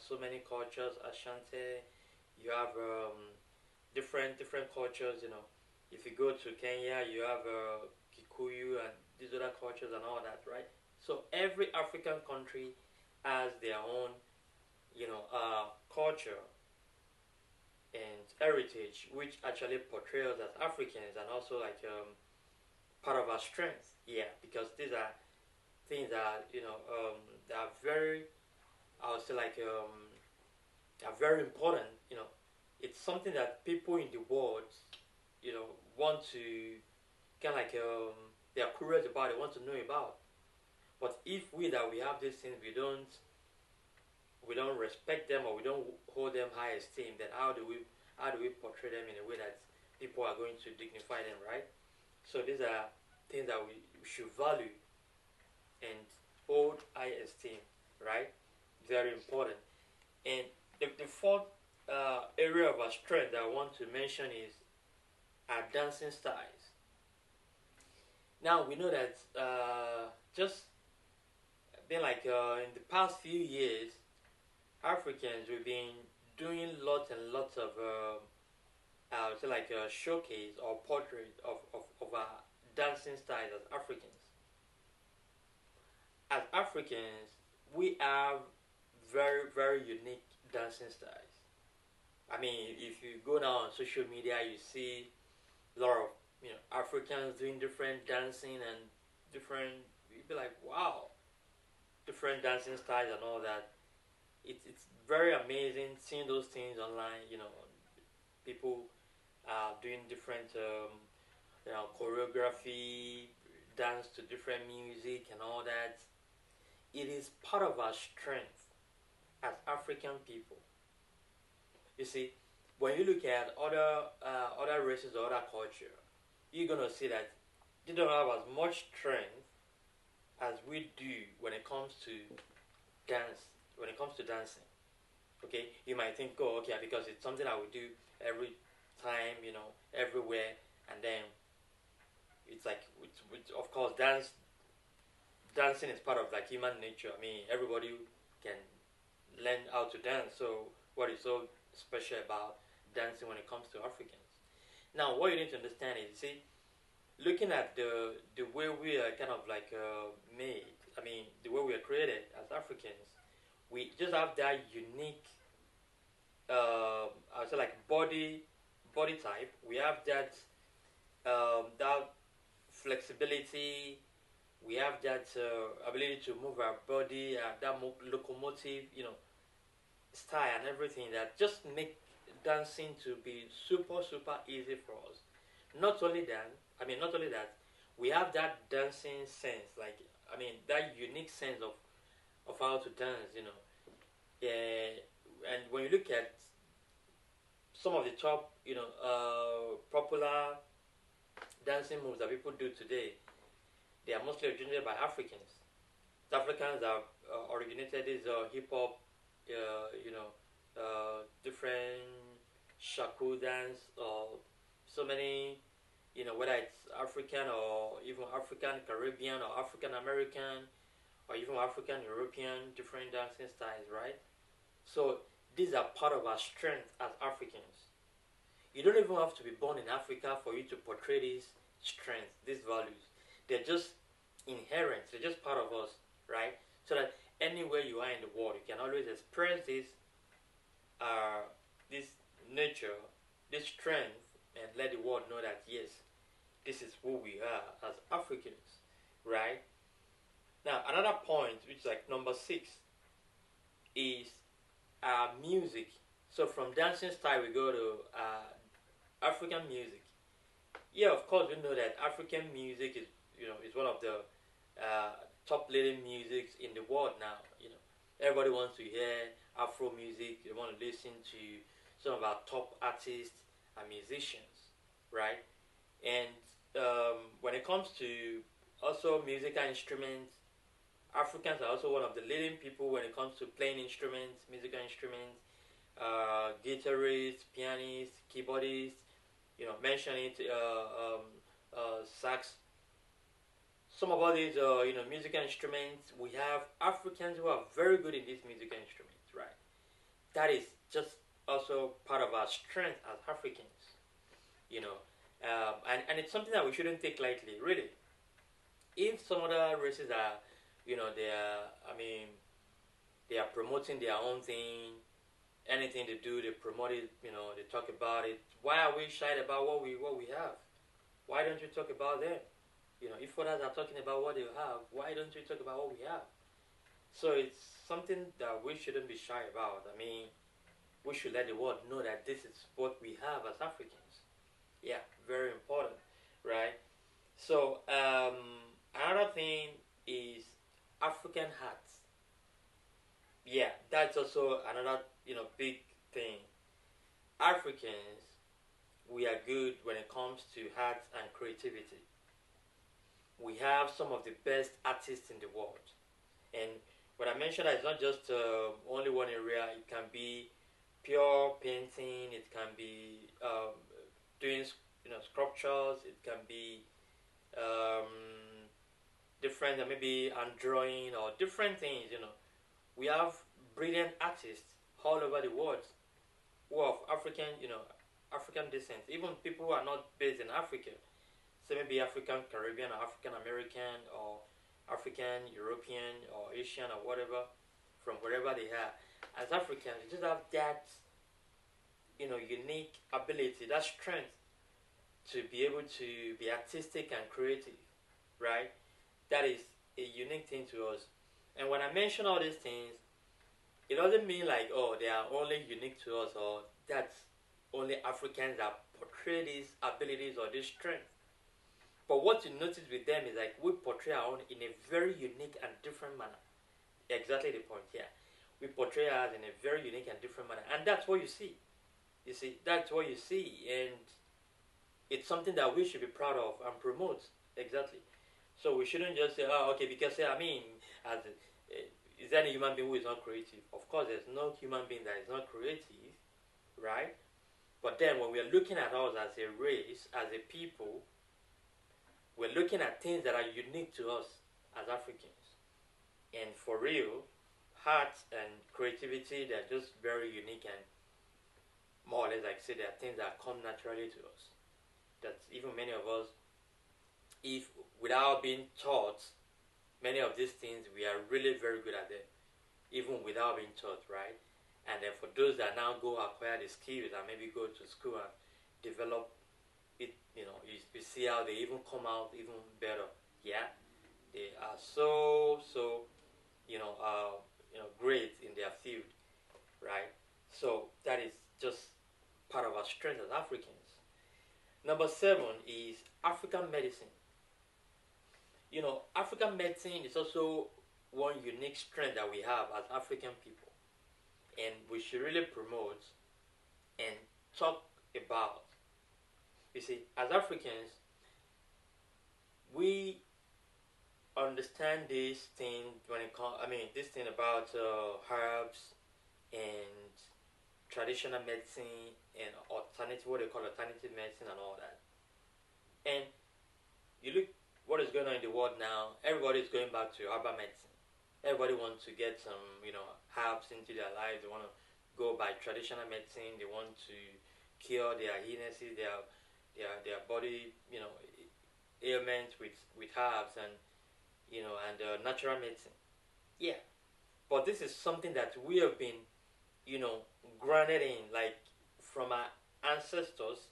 so many cultures. Ashanti, you have different cultures. You know, if you go to Kenya, you have Kikuyu and these other cultures and all that, right? So every African country has their own, culture and heritage, which actually portrays us as Africans and also like part of our strength. Yeah, because these are things that that are very, I would say like are very important. You know, it's something that people in the world, want to kind of like they are curious about. They want to know about. But if we that we have these things, we don't respect them or we don't hold them high esteem, then how do we portray them in a way that people are going to dignify them, right? So these are things that we should value and hold high esteem, right? Very important. And the fourth area of our strength that I want to mention is our dancing styles. Now we know that just been like in the past few years, Africans we've been doing lots and lots of say like a showcase or portrait of our dancing styles as Africans. As Africans, we have very unique dancing styles. I mean, if you go now on social media, you see a lot of Africans doing different dancing and different. You'd be like, wow, different dancing styles and all that. It's very amazing seeing those things online. People doing different choreography, dance to different music and all that. It is part of our strength as African people. You see, when you look at other races or other culture, you're gonna see that they don't have as much strength as we do when it comes to dance. When it comes to dancing, okay, you might think, oh, okay, because it's something I would do every time, everywhere, and then it's like, of course, dancing is part of like human nature. I mean, everybody can learn how to dance. So, what is so special about dancing when it comes to Africans? Now, what you need to understand is, see, looking at the way we are kind of like made. I mean, the way we are created as Africans, we just have that unique, I would say like body type. We have that flexibility. We have that ability to move our body, that locomotive, style and everything that just make dancing to be super easy for us. Not only that, we have that dancing sense, like that unique sense of how to dance, and when you look at some of the top, popular dancing moves that people do today, they are mostly originated by Africans. The Africans have originated this hip hop, different shaku dance, or so many, whether it's African or even African Caribbean or African American or even African European, different dancing styles, right? So these are part of our strength as Africans. You don't even have to be born in Africa for you to portray these strengths, these values. They're just inherent, they're just part of us, right? So that anywhere you are in the world, you can always express uh, this nature, this strength, and let the world know that yes, this is who we are as Africans, right? Now, another point, which is like number six, is music. So from dancing style, we go to African music. Yeah, of course, we know that African music is one of the uh, top leading musics in the world now. Everybody wants to hear Afro music. They want to listen to some of our top artists and musicians, right? And when it comes to also musical instruments, Africans are also one of the leading people when it comes to playing instruments, musical instruments, guitarists, pianists, keyboardists. Mention it, sax. Some of all these, musical instruments. We have Africans who are very good in these musical instruments, right? that is just also part of our strength as Africans, you know, and it's something that we shouldn't take lightly, really. If some other races are, they are, I mean, they are promoting their own thing, anything they do, they promote it, they talk about it. Why are we shy about what we have? Why don't you talk about them? If others are talking about what they have, why don't you talk about what we have? So it's something that we shouldn't be shy about. I mean, we should let the world know that this is what we have as Africans. Yeah, very important, right? So another thing is African hats. Yeah, that's also another big thing. Africans, we are good when it comes to hats and creativity. We have some of the best artists in the world, and what I mentioned is not just only one area. It can be pure painting. It can be doing sculptures. It can be different, maybe and drawing or different things. We have brilliant artists all over the world who are of African descent. Even people who are not based in Africa, say maybe African Caribbean or African American or African European or Asian or whatever, from wherever they are. As Africans, we just have that unique ability, that strength to be able to be artistic and creative, right? That is a unique thing to us. And when I mention all these things, it doesn't mean like, oh, they are only unique to us or that's only Africans that portray these abilities or this strength. But what you notice with them is like we portray our own in a very unique and different manner. Exactly the point, yeah. We portray ours in a very unique and different manner. And that's what you see. You see, that's what you see. And it's something that we should be proud of and promote. Exactly. So we shouldn't just say, oh, okay, because I mean, as is there any human being who is not creative? Of course, there's no human being that is not creative, right? But then when we're looking at us as a race, as a people, we're looking at things that are unique to us as Africans. And for real, art and creativity, they're just very unique and more or less, like I say, they're things that come naturally to us. That even many of us, if without being taught many of these things, we are really very good at them, even without being taught, right? And then for those that now go acquire the skills and maybe go to school and develop it, you see how they even come out even better. Yeah, they are so great in their field, right? So that is just part of our strength as Africans. Number 7 is African medicine. African medicine is also one unique strength that we have as African people, and we should really promote and talk about. You see, as Africans, we understand this thing when it comes. I mean, this thing about herbs and traditional medicine and alternative, what they call alternative medicine and all that. And you look what is going on in the world now. Everybody is going back to herbal medicine. Everybody wants to get some, herbs into their lives. They want to go by traditional medicine. They want to cure their illnesses, their body, ailments with herbs and natural medicine. Yeah, but this is something that we have been, grounded in, like from our ancestors,